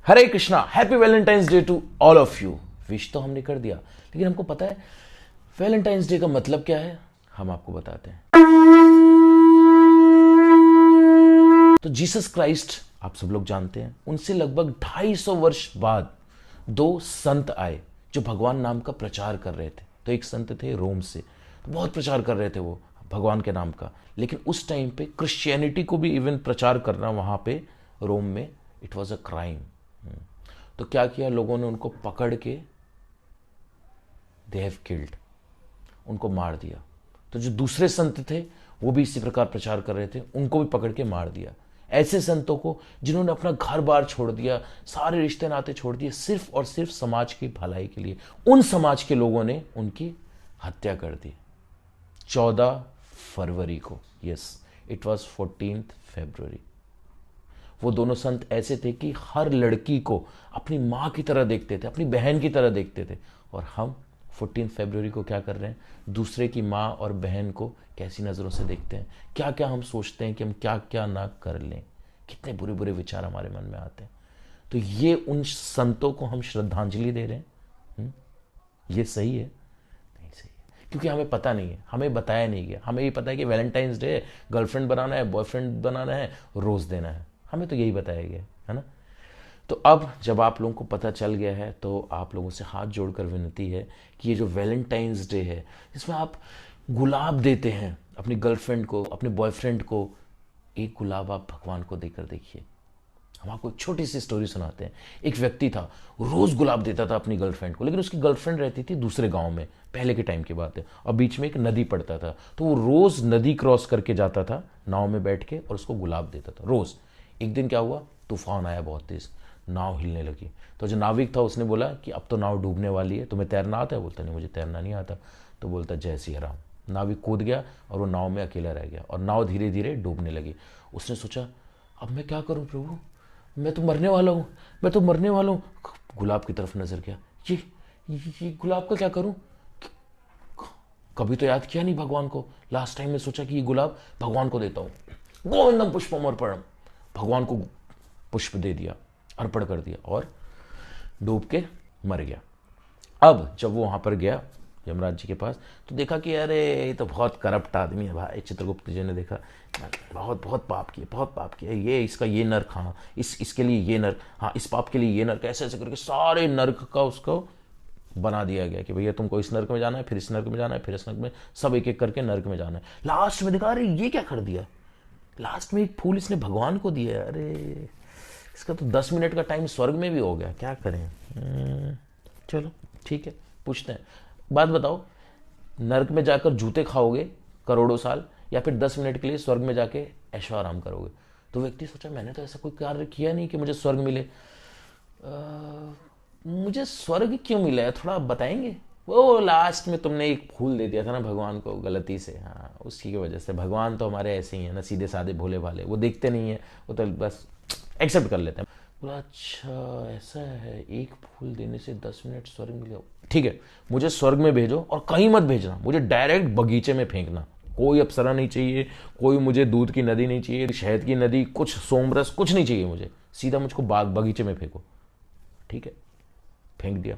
Hare Krishna, happy Valentine's Day to all of you. Wish तो हमने कर दिया, लेकिन हमको पता है वैलेंटाइंस डे का मतलब क्या है। हम आपको बताते हैं। तो जीसस क्राइस्ट आप सब लोग जानते हैं, उनसे लगभग 250 वर्ष बाद दो संत आए जो भगवान नाम का प्रचार कर रहे थे। तो एक संत थे रोम से, तो बहुत प्रचार कर रहे थे वो भगवान के नाम का, लेकिन उस टाइम पे क्रिश्चियनिटी को भी इवन प्रचार करना वहां पे रोम में इट वॉज अ क्राइम। तो क्या किया लोगों ने, उनको पकड़ के दे हैव किल्ड, उनको मार दिया। तो जो दूसरे संत थे वो भी इसी प्रकार प्रचार कर रहे थे, उनको भी पकड़ के मार दिया। ऐसे संतों को जिन्होंने अपना घर बार छोड़ दिया, सारे रिश्ते नाते छोड़ दिए, सिर्फ और सिर्फ समाज की भलाई के लिए, उन समाज के लोगों ने उनकी हत्या कर दी 14 फरवरी को। यस, इट वॉज 14 फरवरी। वो दोनों संत ऐसे थे कि हर लड़की को अपनी माँ की तरह देखते थे, अपनी बहन की तरह देखते थे। और हम 14 फरवरी को क्या कर रहे हैं, दूसरे की माँ और बहन को कैसी नज़रों से देखते हैं, क्या क्या हम सोचते हैं कि हम क्या क्या ना कर लें, कितने बुरे बुरे विचार हमारे मन में आते हैं। तो ये उन संतों को हम श्रद्धांजलि दे रहे हैं। ये सही है? नहीं सही है, क्योंकि हमें पता नहीं है, हमें बताया नहीं गया। हमें ये पता है कि वैलेंटाइंस डे है, गर्लफ्रेंड बनाना है, बॉयफ्रेंड बनाना है, रोज देना है, हमें तो यही बताया गया है ना। तो अब जब आप लोगों को पता चल गया है, तो आप लोगों से हाथ जोड़कर विनती है कि ये जो वैलेंटाइंस डे है, इसमें आप गुलाब देते हैं अपनी गर्लफ्रेंड को, अपने बॉयफ्रेंड को, एक गुलाब आप भगवान को देकर देखिए। हम आपको एक छोटी सी स्टोरी सुनाते हैं। एक व्यक्ति था, रोज गुलाब देता था अपनी गर्लफ्रेंड को, लेकिन उसकी गर्लफ्रेंड रहती थी दूसरे गांव में, पहले के टाइम की बात है, और बीच में एक नदी पड़ता था। तो वो रोज नदी क्रॉस करके जाता था नाव में बैठ के और उसको गुलाब देता था रोज। एक दिन क्या हुआ, तूफान आया बहुत तेज, नाव हिलने लगी। तो जो नाविक था उसने बोला कि अब तो नाव डूबने वाली है, तुम्हें तैरना आता है? बोलता नहीं, मुझे तैरना नहीं आता। तो बोलता जय सिया राम। नाविक कूद गया और वो नाव में अकेला रह गया और नाव धीरे धीरे डूबने लगी। उसने सोचा अब मैं क्या करूं प्रभु, मैं तो मरने वाला हूँ, मैं तो मरने वाला हूँ। गुलाब की तरफ नजर गया, ये गुलाब का क्या करूं, कभी तो याद किया नहीं भगवान को। लास्ट टाइम में सोचा कि ये गुलाब भगवान को देता हूं, गोविंदम पुष्पम अर्पणम, भगवान को पुष्प दे दिया, अर्पण कर दिया और डूब के मर गया। अब जब वो वहां पर गया यमराज जी के पास, तो देखा कि अरे ये तो बहुत करप्ट आदमी है भाई। चित्रगुप्त जी ने देखा, बहुत बहुत पाप किए, बहुत पाप किए, ये इसका ये नर्क, हाँ इसके लिए ये नर्क, हाँ इस पाप के लिए ये नर्क, ऐसे ऐसे करके सारे नर्क का उसको बना दिया गया कि भैया तुमको इस नर्क में जाना है, फिर इस नर्क में जाना है, फिर इस नर्क में, सब एक एक करके नर्क में जाना है। लास्ट में देखा अरे ये क्या कर दिया, लास्ट में एक फूल इसने भगवान को दिया। अरे इसका तो 10 मिनट का टाइम स्वर्ग में भी हो गया, क्या करें। चलो ठीक है, पूछते हैं, बात बताओ, नर्क में जाकर जूते खाओगे करोड़ों साल, या फिर 10 मिनट के लिए स्वर्ग में जाके ऐशो आराम करोगे? तो व्यक्ति सोचा मैंने तो ऐसा कोई कार्य किया नहीं कि मुझे स्वर्ग मिले। मुझे स्वर्ग क्यों मिला है, थोड़ा बताएंगे? वो लास्ट में तुमने एक फूल दे दिया था ना भगवान को गलती से, हाँ उसी की वजह से। भगवान तो हमारे ऐसे ही है ना, सीधे साधे भोले भाले, वो देखते नहीं है, वो तो बस एक्सेप्ट कर लेते हैं। बोला अच्छा ऐसा है, एक फूल देने से 10 मिनट स्वर्ग मिले, ठीक है मुझे स्वर्ग में भेजो, और कहीं मत भेजना, मुझे डायरेक्ट बगीचे में फेंकना। कोई अप्सरा नहीं चाहिए, कोई मुझे दूध की नदी नहीं चाहिए, शहद की नदी, कुछ सोमरस कुछ नहीं चाहिए मुझे, सीधा मुझको बाग बगीचे में फेंको। ठीक है, फेंक दिया।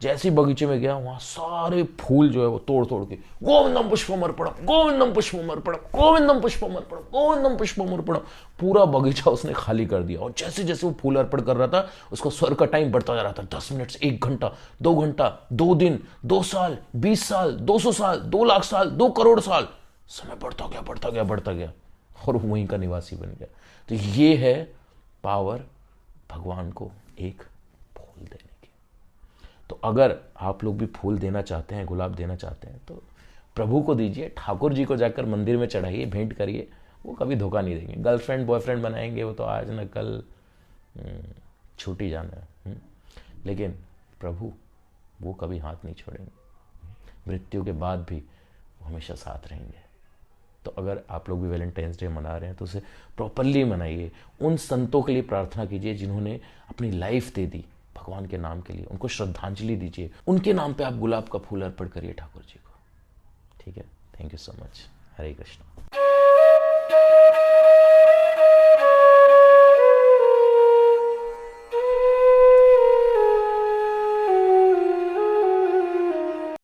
जैसे ही बगीचे में गया, वहां सारे फूल जो है वो तोड़ तोड़ के गोविंदम पुष्पम अर्पणम, गोविंदम पुष्पम अर्पणम, गोविंदम पुष्पम अर्पणम, गोविंदम पुष्पम अर्पणम, पूरा बगीचा उसने खाली कर दिया। और जैसे जैसे वो फूल अर्पण कर रहा था, उसका स्वर्ग का टाइम बढ़ता जा रहा था। 10 मिनट से 1 घंटा, 2 घंटा, 2 दिन, 2 साल, 20 साल, 200 साल, 2 लाख साल, 2 करोड़ साल, समय बढ़ता गया बढ़ता गया बढ़ता गया, और वो वहीं का निवासी बन गया। तो ये है पावर भगवान को एक फूल देने की। तो अगर आप लोग भी फूल देना चाहते हैं, गुलाब देना चाहते हैं, तो प्रभु को दीजिए, ठाकुर जी को जाकर मंदिर में चढ़ाइए, भेंट करिए, वो कभी धोखा नहीं देंगे। गर्लफ्रेंड बॉयफ्रेंड बनाएंगे, वो तो आज न कल छूटी जाना है, लेकिन प्रभु वो कभी हाथ नहीं छोड़ेंगे, मृत्यु के बाद भी वो हमेशा साथ रहेंगे। तो अगर आप लोग भी वैलेंटाइंस डे मना रहे हैं तो उसे प्रॉपरली मनाइए। उन संतों के लिए प्रार्थना कीजिए जिन्होंने अपनी लाइफ दे दी भगवान के नाम के लिए, उनको श्रद्धांजलि दीजिए, उनके नाम पे आप गुलाब का फूल अर्पण करिए ठाकुर जी को। ठीक है, thank you so much. Hare Krishna.